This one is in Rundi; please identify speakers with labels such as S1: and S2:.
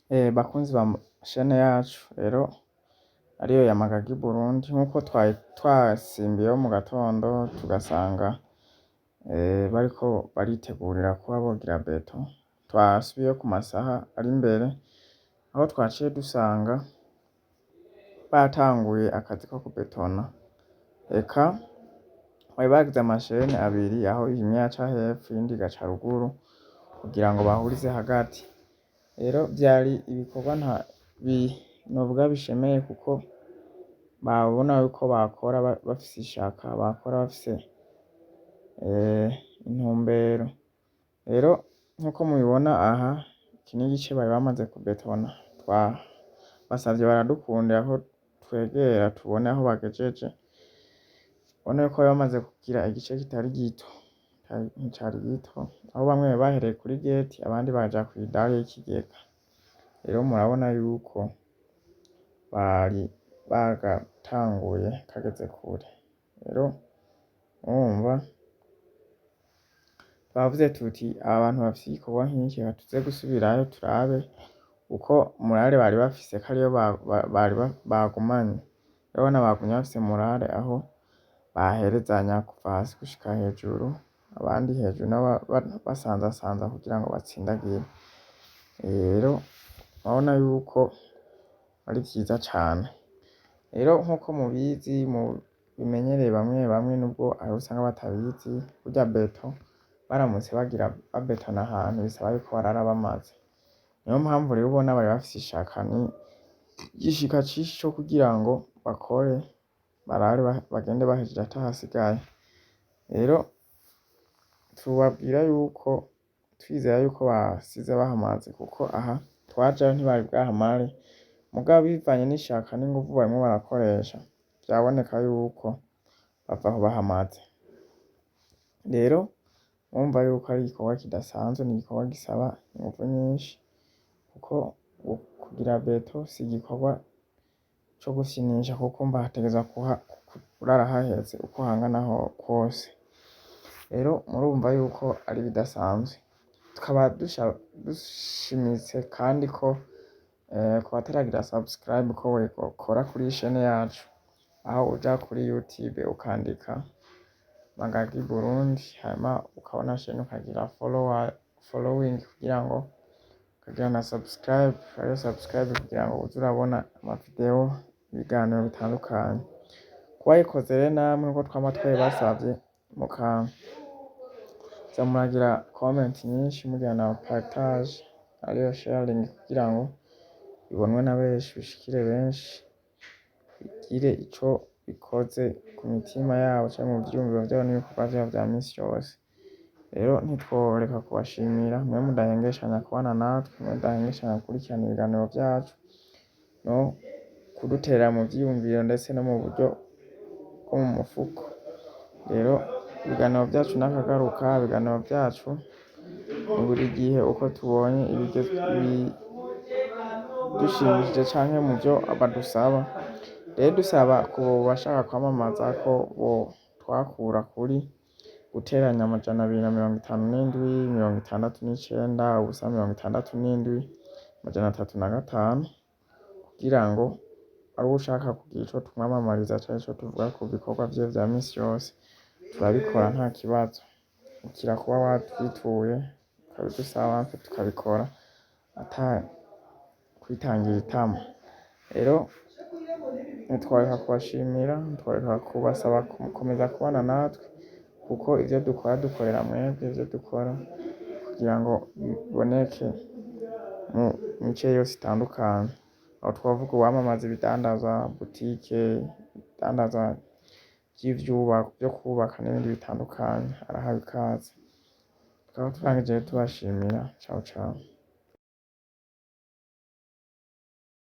S1: Bakunzi ba shene yacu rero ariyo ya Magagi Burundi, nk'uko twari twasimbiyeho mu gatondo tugasanga bariko baritegurira kuba bogira beto, twasubiyeyo ku masaha ari imbere, aho twaciye dusanga batanguye akazi ko kubetona. Eka bari bagize amashene abiri, aho imwe yaca hepfo iyindi igaca ruguru kugira ngo bahurize hagati. Rero vyari ibikorwa novuga bishemeye, kuko babona yuko bakora bafise ishaka, bakora bafise intumbero. Rero nk'uko mubibona aha, iki n'igice bari bamaze kubetona, basavye baradukundira ko twegera tubone aho bagejeje, ubona yuko bari bamaze kugira igice kitari gito, nticari gito, aho bamwe bahereye kuri geti abandi baja kw'idare y'ikigega. Rero murabona yuko bari bagatanguye kageze kure. Rero urumva twavuze tuti aba bantu bafise igikorwa nk'iki reka tuze gusubirayo turabe uko morale bari bafise ko ariyo bagumanye. Urabona bagumye bafise morale, aho baherezanya kuva hasi gushika hejuru, abandi hejuru nabo basanzasanza kugira ngo batsindagire. Rero urabona yuko ari vyiza cane. Rero nk'uko mubizi bimenyereye bamwe bamwe, nubwo abo usanga batabizi, burya beto baramutse babetona ahantu bisaba yuko barara bamaze. Niyo mpamvu rero ubona bari bafise ishaka n'igishika cinshi co kugira ngo bakore, barare bagende bahejeje atahasigaye. Rero tubabwira yuko twizera yuko basize bahamaze, kuko aha twajayo ntibari bwahamare, mugabo bivanye n'ishaka n'inguvu barimwo barakoresha, vyaboneka yuko bava aho bahamaze. Rero urumva yuko ari igikorwa kidasanzwe, n'igikorwa gisaba inguvu nyinshi, kuko kugira beto si igikorwa co gufinisha, kuko umva hategerezwa kurara haheze uko hangana kose. Rero murumva yuko ari ibidasanzwe. Tukaba dushimitse kandi ko ku bataragira subscribe ko wokora kuri shene yacu, aho uja kuri YouTube ukandika Magagi Burundi, hanyuma ukabona shene ukagira following kugira ngo ukagira na subscribe, ariyo subscribe kugira ngo uze urabona amavideo, ibiganiro bitandukanye. Kubayikoze rero namwe nkuko twama twabibasavye, mukaza muragira comment nyinshi, mugira na partage, ariyo sharing, kugira ngo bibonwe na benshi, bishikire benshi, bigire ico bikoze ku mitima yabo canke mu vyiyumviro vyabo n'ibikorwa vyabo vya misi yose. Rero ntitworeka kubashimira mwe mudahengeshanya kubana natwe, mwe mudahengeshanya gukurikirana ibiganiro vyacu, no kudutera mu vyiyumviro ndetse no mu buryo bwo mu mufuko. Rero ibiganiro vyacu n'akagaruka, ibiganiro vyacu ni buri gihe uko tubonye dushimishije canke mu vyo badusaba. Rero dusaba ku bashaka kwamamaza ko twakura kuri guteranya 257 69 ubusa 67 305, kugira ngo ari ushaka kugira ico tumwamamariza canke ico tuvuga ku bikorwa vyiwe vya misi yose, turabikora nta kibazo. Ukira kuba watwituye ukabidusaba, natwe tukabikora ata kwitangira itama. Rero ntitworeka kubashimira, ntitworeka kubasaba gukomeza kubana natwe, kuko ivyo dukora dukorera mwebwe, ivyo dukora kugira ngo biboneke mu mice yose itandukanye. Aho twavuga uwamamaza ibidandazwa, butike, ibidandazwa vyo kubaka n'ibindi bitandukanye, arahawe ikaze. Tukaba turangije tubashimira. Ciao ciao.